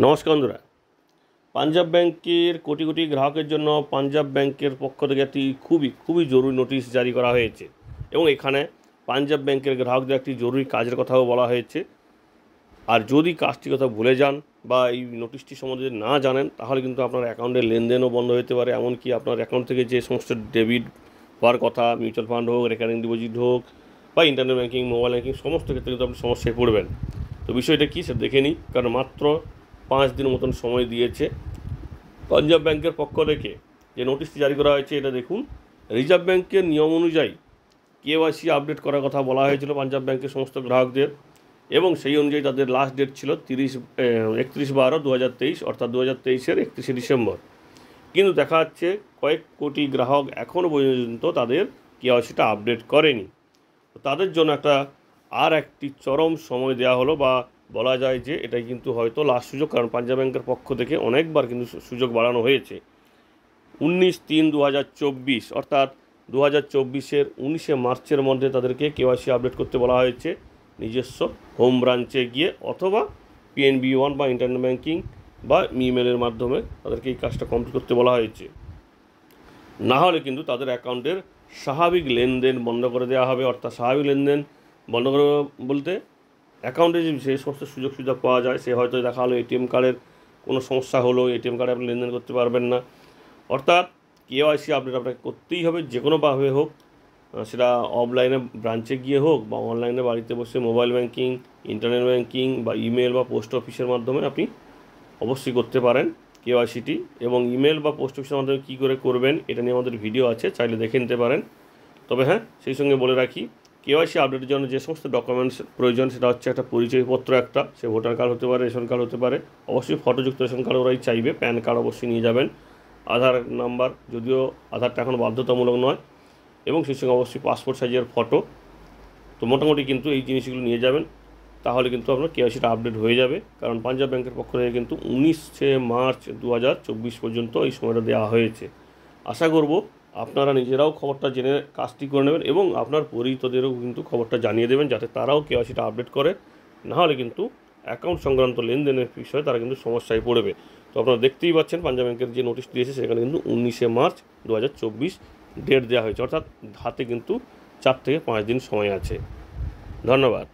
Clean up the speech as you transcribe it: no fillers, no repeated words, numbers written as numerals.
নমস্কার বন্ধুরা। পাঞ্জাব ব্যাংকের কোটি কোটি গ্রাহকের জন্য পাঞ্জাব ব্যাংকের পক্ষ থেকে একটি খুবই জরুরি নোটিশ জারি করা হয়েছে এবং এখানে পাঞ্জাব ব্যাংকের গ্রাহকদের একটি জরুরি কাজের কথাও বলা হয়েছে। আর যদি কাজটির কথা ভুলে যান বা এই নোটিশটি সম্বন্ধে না জানেন তাহলে কিন্তু আপনার অ্যাকাউন্টের লেনদেনও বন্ধ হতে পারে। এমনকি আপনার অ্যাকাউন্ট থেকে যে সমস্ত ডেবিট হওয়ার কথা, মিউচুয়াল ফান্ড হোক, রেকারিং ডিপোজিট হোক বা ইন্টারনেট ব্যাঙ্কিং, মোবাইল ব্যাঙ্কিং, সমস্ত ক্ষেত্রে কিন্তু আপনি সমস্যায় পড়বেন। তো বিষয়টা কী সেটা দেখে নিই, কারণ মাত্র 5 দিন মতন সময় দিয়েছে পাঞ্জাব ব্যাংকের পক্ষ থেকে। যে নোটিশটি জারি করা হয়েছে এটা দেখুন। রিজার্ভ ব্যাংকের নিয়ম অনুযায়ী কেওয়াইসি আপডেট করার কথা বলা হয়েছিল পাঞ্জাব ব্যাংকের সমস্ত গ্রাহকদের, এবং সেই অনুযায়ী তাদের লাস্ট ডেট ছিল 31/12/2023, অর্থাৎ 2023-এর 31শে ডিসেম্বর। কিন্তু দেখা যাচ্ছে কয়েক কোটি গ্রাহক এখনও পর্যন্ত তাদের কেওয়াইসিটা আপডেট করেনি। তাদের জন্য একটি চরম সময় দেওয়া হলো, বা বলা যায় যে এটাই কিন্তু হয়তো লাস্ট সুযোগ, কারণ পাঞ্জাব ব্যাংকের পক্ষ থেকে অনেকবার কিন্তু সুযোগ বাড়ানো হয়েছে। 19/3/2024, অর্থাৎ 2024-এর 19শে মার্চের মধ্যে তাদেরকে কেওয়াইসি আপডেট করতে বলা হয়েছে নিজস্ব হোম ব্রাঞ্চে গিয়ে, অথবা PNB ওয়ান বা ইন্টারনেট ব্যাঙ্কিং বা ইমেলের মাধ্যমে তাদেরকে এই কাজটা কমপ্লিট করতে বলা হয়েছে। না হলে কিন্তু তাদের অ্যাকাউন্টের স্বাভাবিক লেনদেন বন্ধ করে দেওয়া হবে। অর্থাৎ স্বাভাবিক লেনদেন বন্ধ করে বলতে, অ্যাকাউন্টে যে সমস্ত সুযোগ সুবিধা পাওয়া যায়, সে হয়তো দেখা হলো এটিএম কার্ডের কোনো সমস্যা হলো, এটিএম কার্ডে আপনি লেনদেন করতে পারবেন না। অর্থাৎ কেওয়াইসি আপডেট আপনাকে করতেই হবে, যে কোনোভাবে হোক, সেটা অফলাইনে ব্রাঞ্চে গিয়ে হোক বা অনলাইনে বাড়িতে বসে মোবাইল ব্যাঙ্কিং, ইন্টারনেট ব্যাঙ্কিং বা ইমেল বা পোস্ট অফিসের মাধ্যমে আপনি অবশ্যই করতে পারেন কেওয়াইসিটি। এবং ইমেল বা পোস্ট অফিসের মাধ্যমে কী করে করবেন এটা নিয়ে আমাদের ভিডিও আছে, চাইলে দেখে নিতে পারেন। তবে হ্যাঁ, সেই সঙ্গে বলে রাখি, কেওয়াইসি আপডেটের জন্য যে সমস্ত ডকুমেন্টস প্রয়োজন সেটা হচ্ছে একটা পরিচয়পত্র, সে ভোটার কার্ড হতে পারে, রেশন কার্ড হতে পারে, অবশ্যই ফটোযুক্ত রেশন কার্ড ওরাই চাইবে, প্যান কার্ড অবশ্যই নিয়ে যাবেন, আধার নাম্বার, যদিও আধারটা এখন বাধ্যতামূলক নয়, এবং সেই সঙ্গে অবশ্যই পাসপোর্ট সাইজের ফটো। তো মোটামুটি কিন্তু এই জিনিসগুলো নিয়ে যাবেন, তাহলে কিন্তু আপনার কেওয়াইসিটা আপডেট হয়ে যাবে। কারণ পাঞ্জাব ব্যাংকের পক্ষ থেকে কিন্তু 19শে মার্চ 2024 পর্যন্ত এই সময়টা দেওয়া হয়েছে। আশা করব আপনারা নিজেরাও খবরটা জেনে কাজটি করে নেবেন এবং আপনার পরিচিতদেরও কিন্তু খবরটা জানিয়ে দেবেন, যাতে তারাও কেওয়াইসিটা আপডেট করে। নাহলে কিন্তু অ্যাকাউন্ট সংক্রান্ত লেনদেনের বিষয়ে তারা কিন্তু সমস্যায় পড়বে। তো আপনারা দেখতেই পাচ্ছেন পাঞ্জাব ব্যাংকের যে নোটিশ দিয়েছে সেখানে কিন্তু 19শে মার্চ 2024 ডেট দেওয়া হয়েছে, অর্থাৎ হাতে কিন্তু 4 থেকে 5 দিন সময় আছে। ধন্যবাদ।